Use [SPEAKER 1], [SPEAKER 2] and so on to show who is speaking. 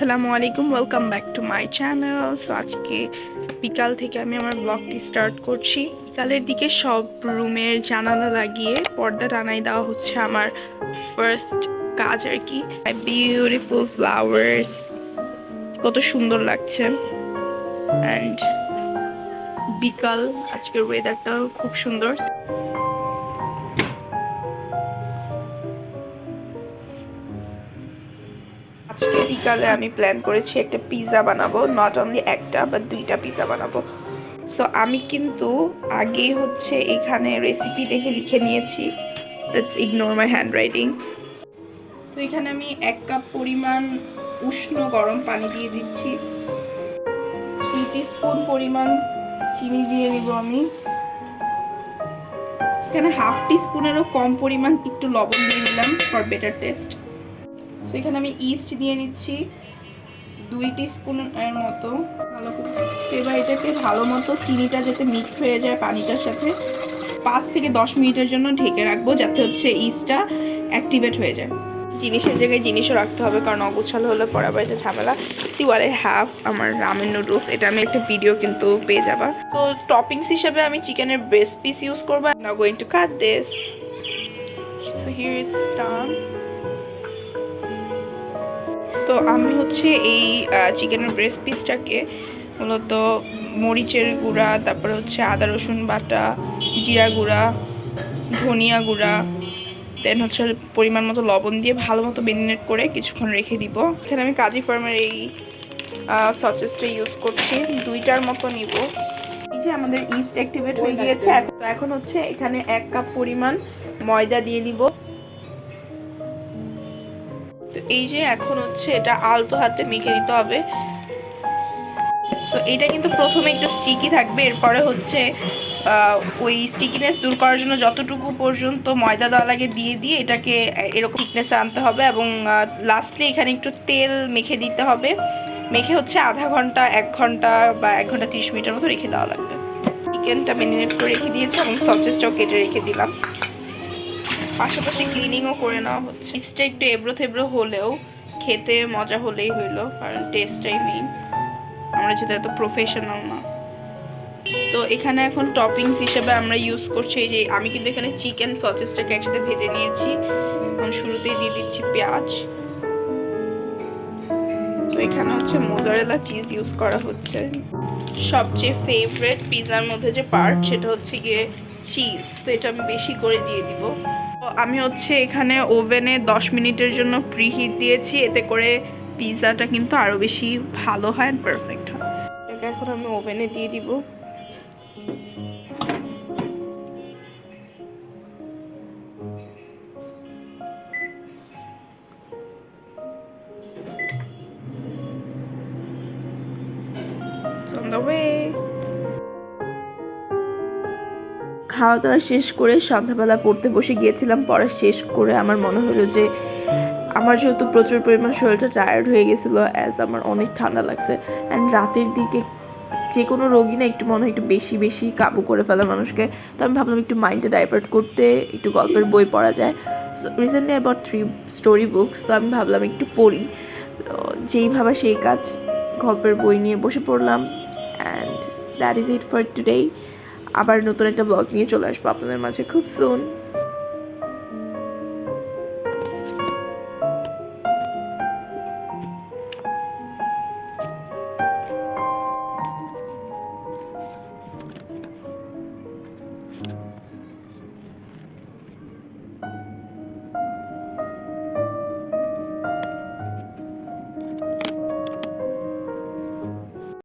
[SPEAKER 1] আসসালামু আলাইকুম, welcome back to my channel. So আজকে বিকাল থেকে আমি আমার ব্লগটি স্টার্ট করছি। বিকালের দিকে সব রুমের জানালা লাগিয়ে পর্দা টানাই দেওয়া হচ্ছে আমার ফার্স্ট কাজ আর কি। বিউটিফুল ফ্লাওয়ার্স, কত সুন্দর লাগছে। অ্যান্ড বিকাল, আজকের ওয়েদারটাও খুব সুন্দর। আজকে বিকালে আমি প্ল্যান করেছি একটা পিৎজা বানাবো, নট অনলি একটা বাট দুইটা পিৎজা বানাবো। সো আমি কিন্তু আগেই এখানে রেসিপি দেখে লিখে নিয়েছি, let's ignore my hand writing. তো এখানে আমি 1 কাপ পরিমাণ উষ্ণ গরম পানি দিয়ে দিচ্ছি, 3 টিস্পুন পরিমাণ চিনি দিয়ে দিব আমি। এখানে হাফ টিস্পুনেরও কম পরিমাণ একটু লবণ দিয়ে নিলাম ফর বেটার টেস্ট। সো এখানে আমি ইস্ট দিয়ে নিচ্ছি 2 টিস্পুন এর মতো। ভালো করে এবার এটাকে ভালো মতো চিনিটা যাতে মিক্স হয়ে যায় পানিটার সাথে 5 থেকে 10 মিনিটের জন্য ঢেকে রাখবো, যাতে ইস্টটা অ্যাক্টিভেট হয়ে যায়। জিনিসের জায়গায় জিনিসও রাখতে হবে, কারণ অগুছালো হলে পরে আবার এটা ঝামেলা। সি ওয়াট আই হ্যাভ, আমার রামেন নুডলস, এটা আমি একটা ভিডিও কিন্তু পেয়ে যাবা। তো টপিংস হিসেবে আমি চিকেনের ব্রেস্ট পিস ইউজ করবো। Now going to cut this. So here it's done. তো আমি এই চিকেনের ব্রেস্ট পিসটাকে মূলত মরিচের গুঁড়া, তারপরে আদা রসুন বাটা, জিরা গুঁড়া, ধনিয়া গুঁড়া, দেন পরিমাণ মতো লবণ দিয়ে ভালো মতো মেরিনেট করে কিছুক্ষণ রেখে দিব। এখানে আমি কাজী ফার্মের এই সসেসটা ইউজ করছি, 2টার মতো নিব। এই যে আমাদের ইস্ট অ্যাক্টিভেট হয়ে গিয়েছে। তো এখন এখানে 1 কাপ পরিমাণ ময়দা দিয়ে নিব। তো এই যে এখন এটা আলতো হাতে মেখে দিতে হবে। সো এটা কিন্তু প্রথমে একটু স্টিকি থাকবে, এরপরে ওই স্টিকিনেস দূর করার জন্য যতটুকু পর্যন্ত ময়দা দেওয়া লাগে দিয়ে দিয়ে এটাকে এরকম থিকনেসে আনতে হবে। এবং লাস্টলি এখানে একটু তেল মেখে দিতে হবে। মেখে আধা ঘন্টা 1 ঘন্টা বা 1 ঘন্টা 30 মিনিটের মতো রেখে দেওয়া লাগবে। চিকেনটা ম্যারিনেট করে রেখে দিয়েছি এবং সসেসটাও কেটে রেখে দিলাম। পাশাপাশি ক্লিনিংও করে নেওয়া হচ্ছে। ইস্টটা একটু এবড়ো থেবড়ো হলেও খেতে মজা হলেই হইলো, কারণ টেস্টটাই মেইন। আমরা যেটা এত প্রফেশনাল না। তো এখানে এখন টপিংস হিসেবে আমরা ইউজ করছি এই যে, আমি কিন্তু এখানে চিকেন সসেসটাকে একসাথে ভেজে নিয়েছি। এখন শুরুতেই দিয়ে দিচ্ছি পেঁয়াজ। তো এখানে মোজারেলা চিজ ইউজ করা হচ্ছে। সবচেয়ে ফেভারিট পিৎজার মধ্যে যে পার্ট, সেটা গিয়ে চিজ। তো এটা আমি বেশি করে দিয়ে দিব। তো আমি এখানে ওভেনে 10 মিনিটের জন্য প্রিহিট দিয়েছি, এতে করে পিৎজাটা কিন্তু আরও বেশি ভালো হয়, পারফেক্ট হয়। এটাকে এখন আমি ওভেনে দিয়ে দিব। On the way. খাওয়া দাওয়া শেষ করে সন্ধ্যাবেলা পড়তে বসে গিয়েছিলাম। পড়া শেষ করে আমার মনে হলো যে আমার যেহেতু প্রচুর পরিমাণ শরীরটা টায়ার্ড হয়ে গেছিলো, অ্যাজ আমার অনেক ঠান্ডা লাগছে। অ্যান্ড রাতের দিকে যে কোনো রোগী না একটু মনে হয় একটু বেশি বেশি কাবু করে ফেলে মানুষকে। তো আমি ভাবলাম একটু মাইন্ডটা ডাইভার্ট করতে একটু গল্পের বই পড়া যায়। So recently about 3 story books. তো আমি ভাবলাম একটু পড়ি। যেই ভাবা সেই কাজ, গল্পের বই নিয়ে বসে পড়লাম। And that is it for today. আবার নতুন একটা ব্লগ নিয়ে চলে আসবো আপনাদের মাঝে খুব সুন।